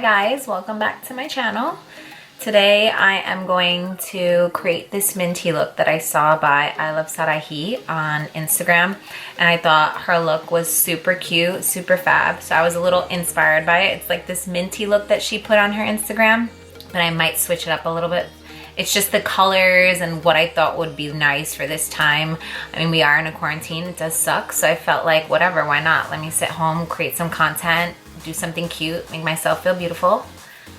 Guys, welcome back to my channel. Today I am going to create this minty look that I saw by I Love Sarahi on Instagram, and I thought her look was super cute, super fab, so I was a little inspired by it. It's like this minty look that she put on her Instagram, but I might switch it up a little bit. It's just the colors and what I thought would be nice for this time. I mean, we are in a quarantine, it does suck, so I felt like whatever, why not? Let me sit home, create some content, do something cute, make myself feel beautiful,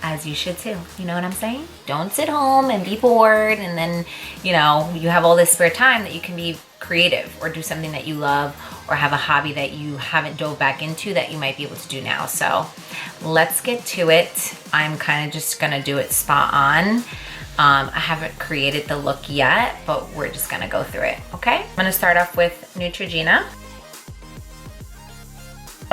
as you should too. You know what I'm saying? Don't sit home and be bored and then, you know, you have all this spare time that you can be creative or do something that you love or have a hobby that you haven't dove back into that you might be able to do now. So let's get to it. I'm kind of just gonna do it spot on. I haven't created the look yet, but we're just gonna go through it, okay? I'm gonna start off with Neutrogena.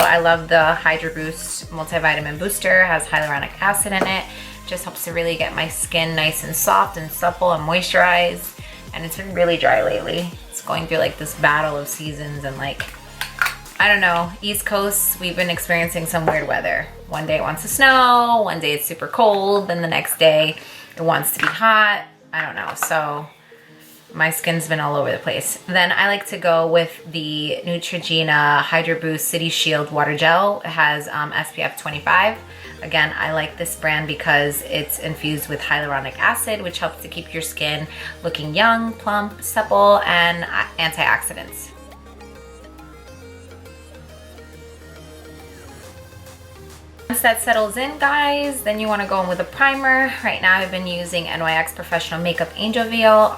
I love the Hydra Boost multivitamin booster. It has hyaluronic acid in it. Just helps to really get my skin nice and soft and supple and moisturized. And it's been really dry lately. It's going through like this battle of seasons and like, I don't know, East Coast, we've been experiencing some weird weather. One day it wants to snow, one day it's super cold, then the next day it wants to be hot. I don't know, so my skin's been all over the place. Then I like to go with the Neutrogena Hydra Boost City Shield Water Gel. It has SPF 25. Again, I like this brand because it's infused with hyaluronic acid, which helps to keep your skin looking young, plump, supple, and antioxidants. Once that settles in, guys, then you want to go in with a primer. Right now I've been using NYX Professional Makeup Angel Veil.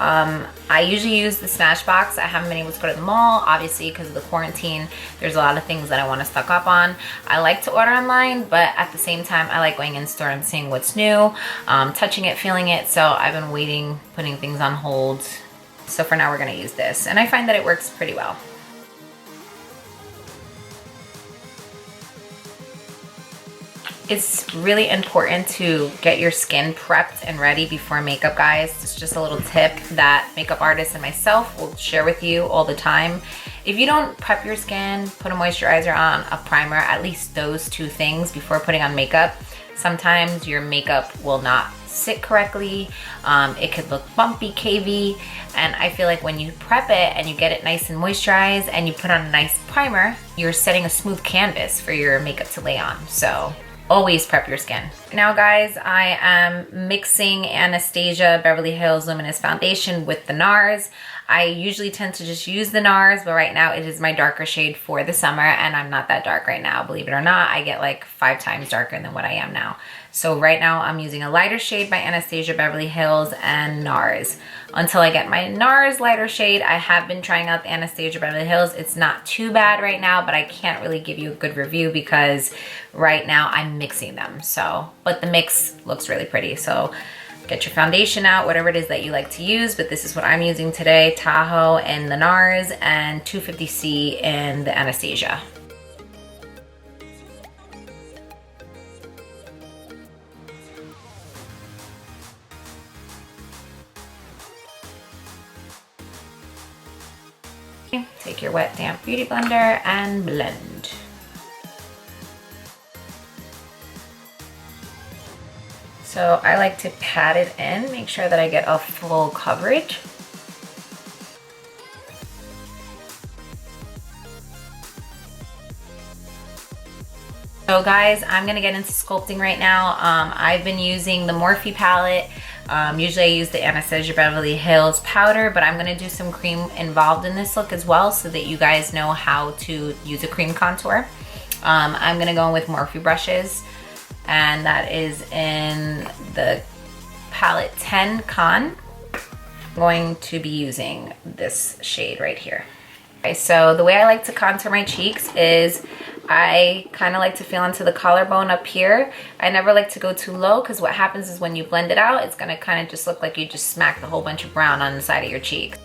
I usually use the Smashbox. I haven't been able to go to the mall, obviously, because of the quarantine. There's a lot of things that I want to stock up on. I like to order online, but at the same time, I like going in store and seeing what's new, touching it, feeling it. So I've been waiting, putting things on hold. So for now, we're going to use this. And I find that it works pretty well. It's really important to get your skin prepped and ready before makeup, guys. It's just a little tip that makeup artists and myself will share with you all the time. If you don't prep your skin, put a moisturizer on, a primer, at least those two things before putting on makeup, sometimes your makeup will not sit correctly. It could look bumpy, cavey, and I feel like when you prep it and you get it nice and moisturized and you put on a nice primer, you're setting a smooth canvas for your makeup to lay on. So always prep your skin. Now, guys, I am mixing Anastasia Beverly Hills Luminous Foundation with the NARS. I usually tend to just use the NARS, but right now it is my darker shade for the summer, and I'm not that dark right now, believe it or not. I get like 5 times darker than what I am now. So right now I'm using a lighter shade by Anastasia Beverly Hills and NARS. Until I get my NARS lighter shade, I have been trying out the Anastasia Beverly Hills. It's not too bad right now, but I can't really give you a good review because right now I'm mixing them. So, but the mix looks really pretty. So get your foundation out, whatever it is that you like to use, but this is what I'm using today: Tahoe in the NARS and 250C in the Anastasia. Take your wet, damp beauty blender and blend. So I like to pat it in, make sure that I get a full coverage. So guys, I'm gonna get into sculpting right now. I've been using the Morphe palette. Usually I use the Anastasia Beverly Hills powder, but I'm gonna do some cream involved in this look as well so that you guys know how to use a cream contour. I'm gonna go in with Morphe brushes, and that is in the palette 10 Con. I'm going to be using this shade right here. Okay, so the way I like to contour my cheeks is I kind of like to feel into the collarbone up here. I never like to go too low because what happens is when you blend it out, it's going to kind of just look like you just smacked a whole bunch of brown on the side of your cheek.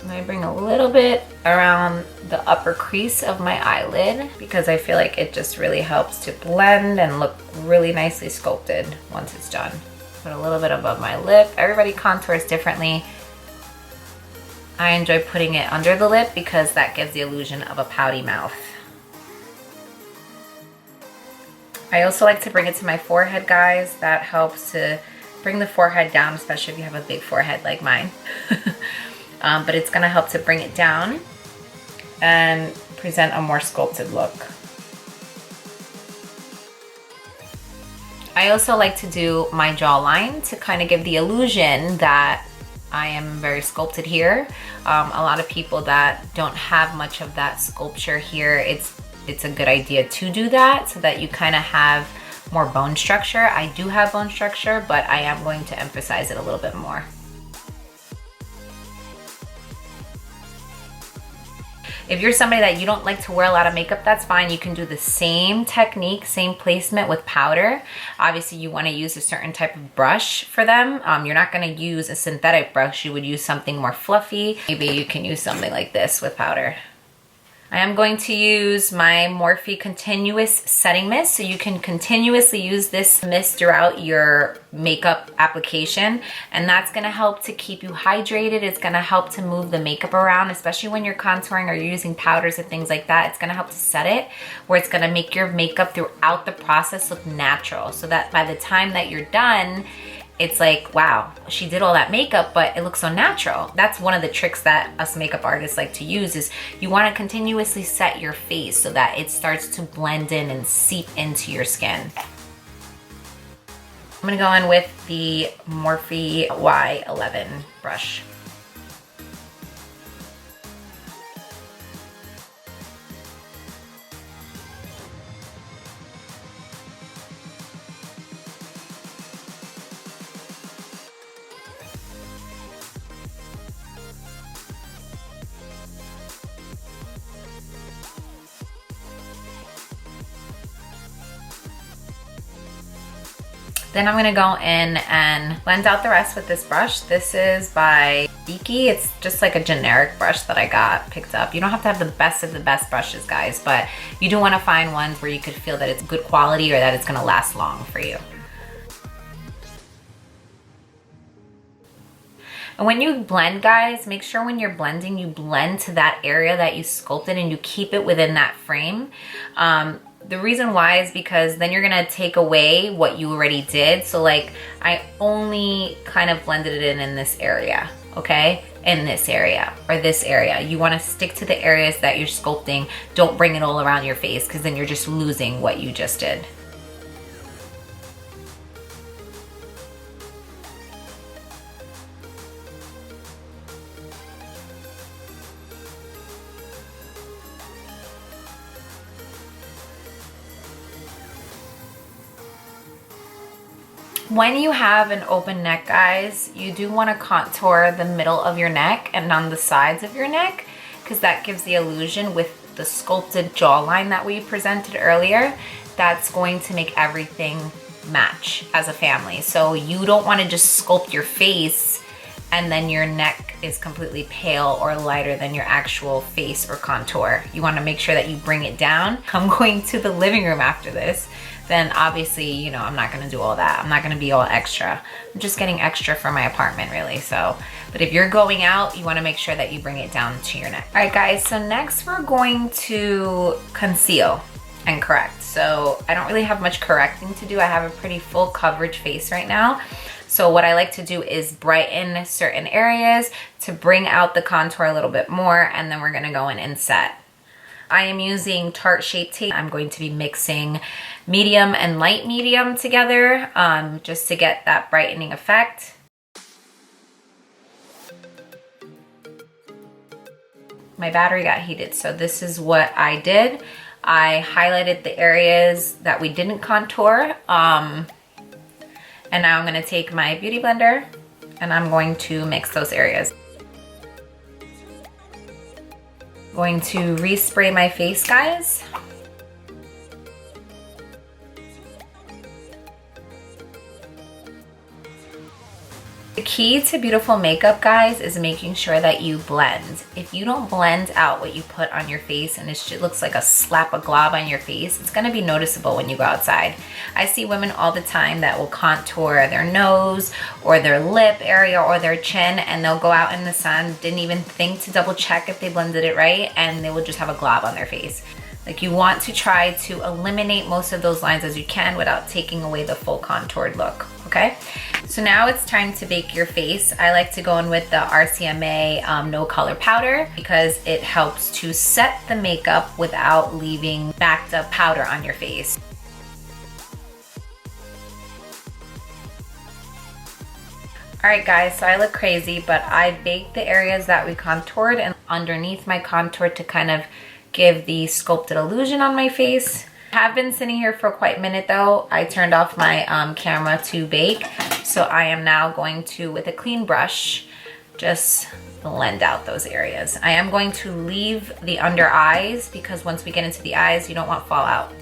And I bring a little bit around the upper crease of my eyelid because I feel like it just really helps to blend and look really nicely sculpted once it's done. Put a little bit above my lip. Everybody contours differently. I enjoy putting it under the lip because that gives the illusion of a pouty mouth. I also like to bring it to my forehead, guys. That helps to bring the forehead down, especially if you have a big forehead like mine. But it's gonna help to bring it down and present a more sculpted look. I also like to do my jawline to kind of give the illusion that I am very sculpted here. A lot of people that don't have much of that sculpture here, it's a good idea to do that so that you kind of have more bone structure. I do have bone structure, but I am going to emphasize it a little bit more. If you're somebody that you don't like to wear a lot of makeup, that's fine. You can do the same technique, same placement with powder. Obviously, you want to use a certain type of brush for them. You're not going to use a synthetic brush. You would use something more fluffy. Maybe you can use something like this with powder. I am going to use my Morphe Continuous Setting Mist. So you can continuously use this mist throughout your makeup application. And that's gonna help to keep you hydrated. It's gonna help to move the makeup around, especially when you're contouring or you're using powders and things like that. It's gonna help to set it, where it's gonna make your makeup throughout the process look natural. So that by the time that you're done, it's like, wow, she did all that makeup, but it looks so natural. That's one of the tricks that us makeup artists like to use, is you wanna continuously set your face so that it starts to blend in and seep into your skin. I'm gonna go in with the Morphe Y11 brush. Then I'm gonna go in and blend out the rest with this brush. This is by Beaky. It's just like a generic brush that I got picked up. You don't have to have the best of the best brushes, guys, but you do wanna find ones where you could feel that it's good quality or that it's gonna last long for you. And when you blend, guys, make sure when you're blending, you blend to that area that you sculpted and you keep it within that frame. The reason why is because then you're gonna take away what you already did. So like, I only kind of blended it in this area, okay? In this area or this area. You wanna stick to the areas that you're sculpting. Don't bring it all around your face, because then you're just losing what you just did. When you have an open neck, guys, you do want to contour the middle of your neck and on the sides of your neck, because that gives the illusion with the sculpted jawline that we presented earlier. That's going to make everything match as a family. So you don't want to just sculpt your face and then your neck is completely pale or lighter than your actual face or contour. You want to make sure that you bring it down. I'm going to the living room after this. Then obviously, you know, I'm not gonna do all that. I'm not gonna be all extra. I'm just getting extra for my apartment, really. So, but if you're going out, you wanna make sure that you bring it down to your neck. All right, guys, so next we're going to conceal and correct. So I don't really have much correcting to do. I have a pretty full coverage face right now. So what I like to do is brighten certain areas to bring out the contour a little bit more, and then we're gonna go in and set. I am using Tarte Shape Tape. I'm going to be mixing medium and light medium together just to get that brightening effect. My battery got heated, so this is what I did. I highlighted the areas that we didn't contour. And now I'm gonna take my beauty blender and I'm going to mix those areas. Going to respray my face, guys. The key to beautiful makeup, guys, is making sure that you blend. If you don't blend out what you put on your face and it looks like a slap of glob on your face, it's gonna be noticeable when you go outside. I see women all the time that will contour their nose or their lip area or their chin, and they'll go out in the sun, didn't even think to double check if they blended it right, and they will just have a glob on their face. Like, you want to try to eliminate most of those lines as you can without taking away the full contoured look, okay? So now it's time to bake your face. I like to go in with the RCMA No Color Powder because it helps to set the makeup without leaving backed up powder on your face. All right, guys, so I look crazy, but I baked the areas that we contoured and underneath my contour to kind of give the sculpted illusion on my face. I have been sitting here for quite a minute though. I turned off my camera to bake. So I am now going to, with a clean brush, just blend out those areas. I am going to leave the under eyes because once we get into the eyes, you don't want fallout.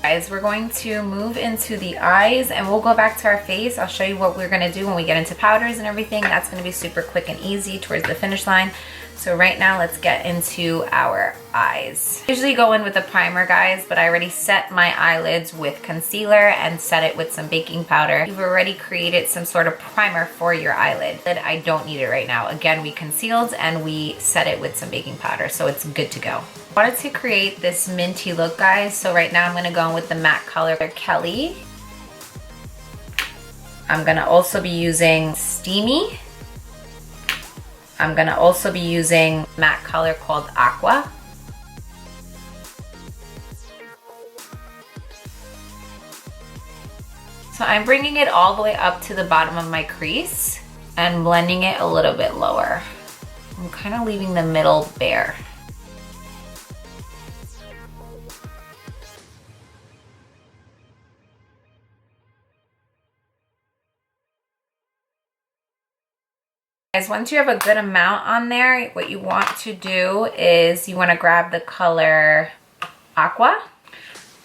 Guys, we're going to move into the eyes and we'll go back to our face. I'll show you what we're gonna do when we get into powders and everything. That's gonna be super quick and easy towards the finish line. So right now, let's get into our eyes. I usually go in with a primer, guys, but I already set my eyelids with concealer and set it with some baking powder. You've already created some sort of primer for your eyelid. I don't need it right now. Again, we concealed and we set it with some baking powder, so it's good to go. I wanted to create this minty look, guys, so right now I'm gonna go in with the matte color Kelly. I'm gonna also be using Steamy. I'm gonna also be using matte color called Aqua. So I'm bringing it all the way up to the bottom of my crease and blending it a little bit lower. I'm kind of leaving the middle bare. Guys, once you have a good amount on there, what you want to do is you want to grab the color Aqua,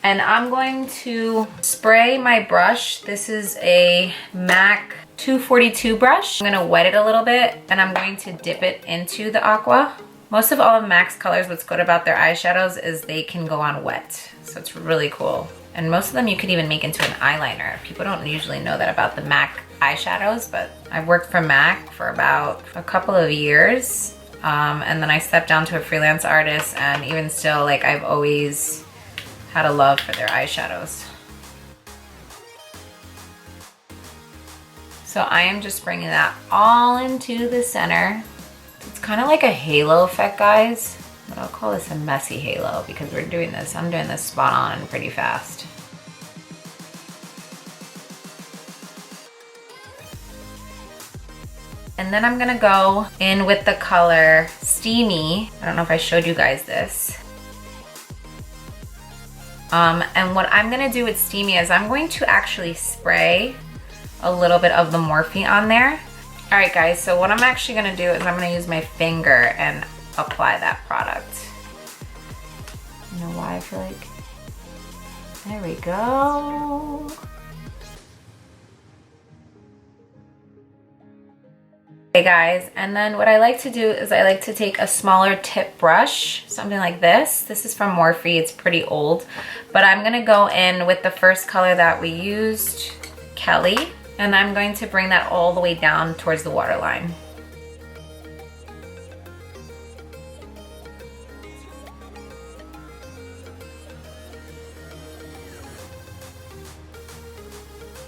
and I'm going to spray my brush. This is a MAC 242 brush. I'm going to wet it a little bit and I'm going to dip it into the Aqua. Most of all of MAC's colors, what's good about their eyeshadows is they can go on wet, so it's really cool. And most of them you could even make into an eyeliner. People don't usually know that about the MAC eyeshadows, but I've worked for MAC for about a couple of years. And then I stepped down to a freelance artist, and even still, like, I've always had a love for their eyeshadows. So I am just bringing that all into the center. It's kind of like a halo effect, guys. But I'll call this a messy halo because I'm doing this spot on and pretty fast. And then I'm gonna go in with the color Steamy. I don't know if I showed you guys this. And what I'm gonna do with Steamy is I'm going to actually spray a little bit of the Morphe on there. All right, guys, so what I'm actually gonna do is I'm gonna use my finger and apply that product. You know why I feel like? There we go. Okay, guys, and then what I like to do is I like to take a smaller tip brush, something like this. This is from Morphe, it's pretty old, but I'm gonna go in with the first color that we used, Kelly, and I'm going to bring that all the way down towards the waterline.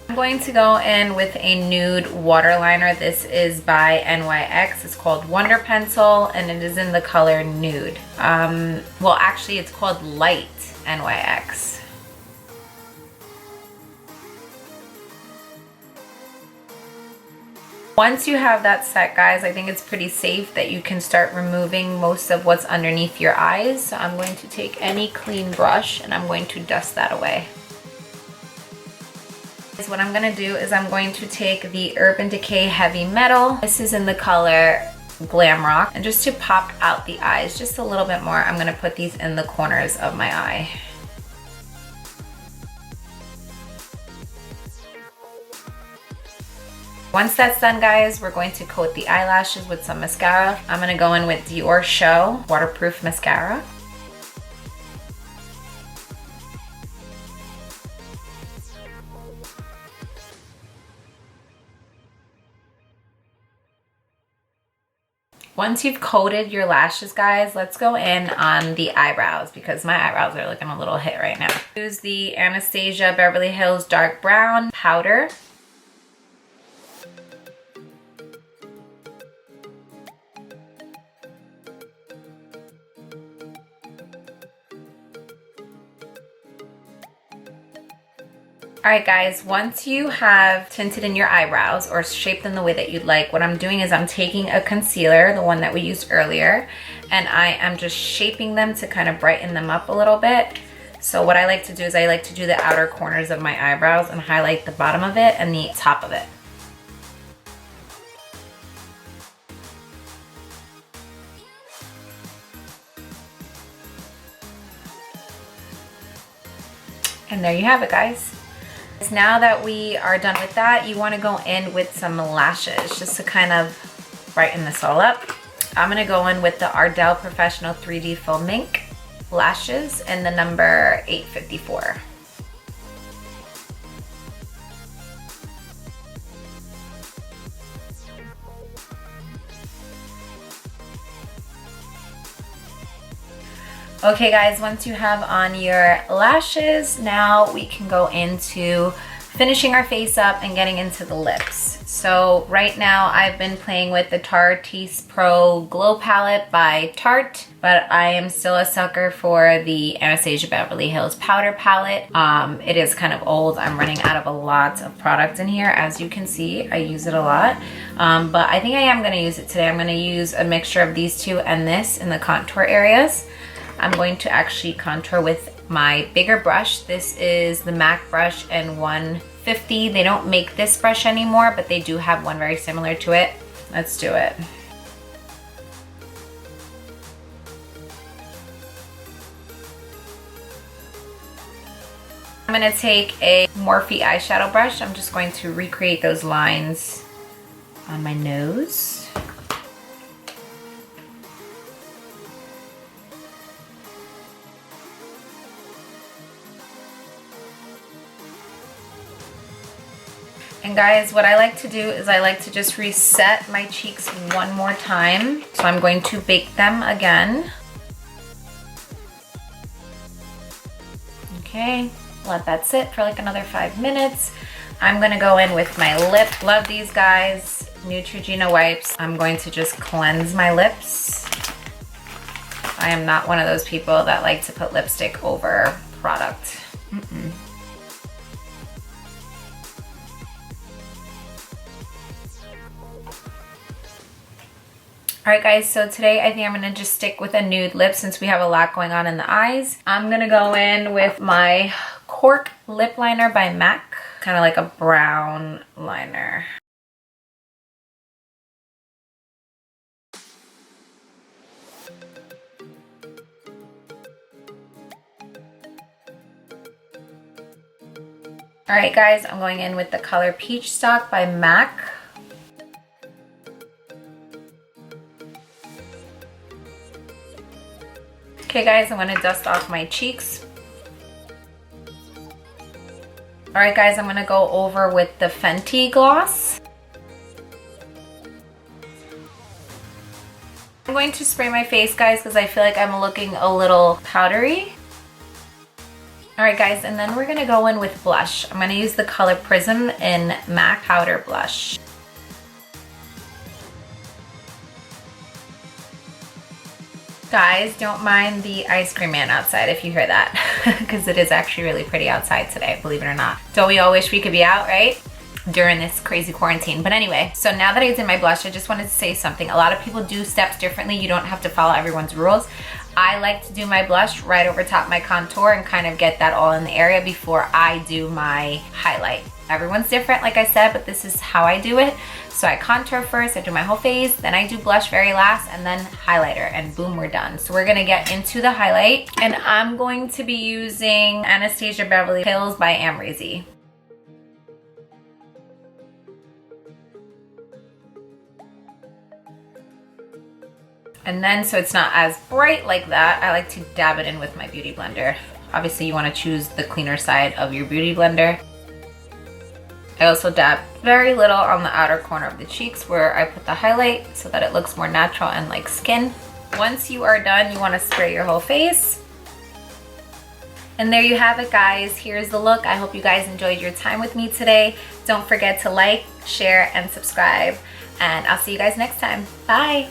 I'm going to go in with a nude waterliner. This is by NYX. It's called Wonder Pencil and it is in the color Nude. Well, actually it's called Light NYX. Once you have that set, guys, I think it's pretty safe that you can start removing most of what's underneath your eyes. So I'm going to take any clean brush and I'm going to dust that away. What I'm gonna do is I'm going to take the Urban Decay Heavy Metal. This is in the color Glam Rock. And just to pop out the eyes just a little bit more, I'm gonna put these in the corners of my eye. Once that's done, guys, we're going to coat the eyelashes with some mascara. I'm gonna go in with Dior Show Waterproof Mascara. Once you've coated your lashes, guys, let's go in on the eyebrows because my eyebrows are looking a little hit right now. Use the Anastasia Beverly Hills Dark Brown Powder. Alright guys, once you have tinted in your eyebrows or shaped them the way that you'd like, what I'm doing is I'm taking a concealer, the one that we used earlier, and I am just shaping them to kind of brighten them up a little bit. So what I like to do is I like to do the outer corners of my eyebrows and highlight the bottom of it and the top of it. And there you have it, guys. Now that we are done with that, you want to go in with some lashes just to kind of brighten this all up. I'm going to go in with the Ardell Professional 3D Faux Mink lashes in the number 854. Okay guys, once you have on your lashes, now we can go into finishing our face up and getting into the lips. So right now I've been playing with the Tarte Pro Glow Palette by Tarte, but I am still a sucker for the Anastasia Beverly Hills Powder Palette. It is kind of old. I'm running out of a lot of product in here. As you can see, I use it a lot, but I think I am gonna use it today. I'm gonna use a mixture of these two and this in the contour areas. I'm going to actually contour with my bigger brush. This is the MAC brush in 150. They don't make this brush anymore, but they do have one very similar to it. Let's do it. I'm gonna take a Morphe eyeshadow brush. I'm just going to recreate those lines on my nose. And guys, what I like to do is I like to just reset my cheeks one more time. So I'm going to bake them again. Okay, let that sit for like another 5 minutes. I'm gonna go in with my lip. Love these guys, Neutrogena wipes. I'm going to just cleanse my lips. I am not one of those people that like to put lipstick over product. Alright guys, so today I think I'm going to just stick with a nude lip since we have a lot going on in the eyes. I'm going to go in with my Cork lip liner by MAC, kind of like a brown liner. Alright guys, I'm going in with the color Peach Stock by MAC. Okay guys, I'm going to dust off my cheeks. Alright guys, I'm going to go over with the Fenty gloss. I'm going to spray my face, guys, because I feel like I'm looking a little powdery. Alright guys, and then we're going to go in with blush. I'm going to use the color Prism in MAC Powder Blush. Guys, don't mind the ice cream man outside if you hear that, because it is actually really pretty outside today, believe it or not. Don't we all wish we could be out, right? During this crazy quarantine. But anyway, so now that I did my blush, I just wanted to say something. A lot of people do steps differently. You don't have to follow everyone's rules. I like to do my blush right over top my contour and kind of get that all in the area before I do my highlight. Everyone's different, like I said, but this is how I do it. So I contour first, I do my whole face, then I do blush very last, and then highlighter, and boom, we're done. So we're gonna get into the highlight, and I'm going to be using Anastasia Beverly Hills by Amrezy. And then, so it's not as bright like that, I like to dab it in with my beauty blender. Obviously, you wanna choose the cleaner side of your beauty blender. I also dab very little on the outer corner of the cheeks where I put the highlight so that it looks more natural and like skin. Once you are done, you wanna spray your whole face. And there you have it, guys. Here's the look. I hope you guys enjoyed your time with me today. Don't forget to like, share, and subscribe. And I'll see you guys next time. Bye.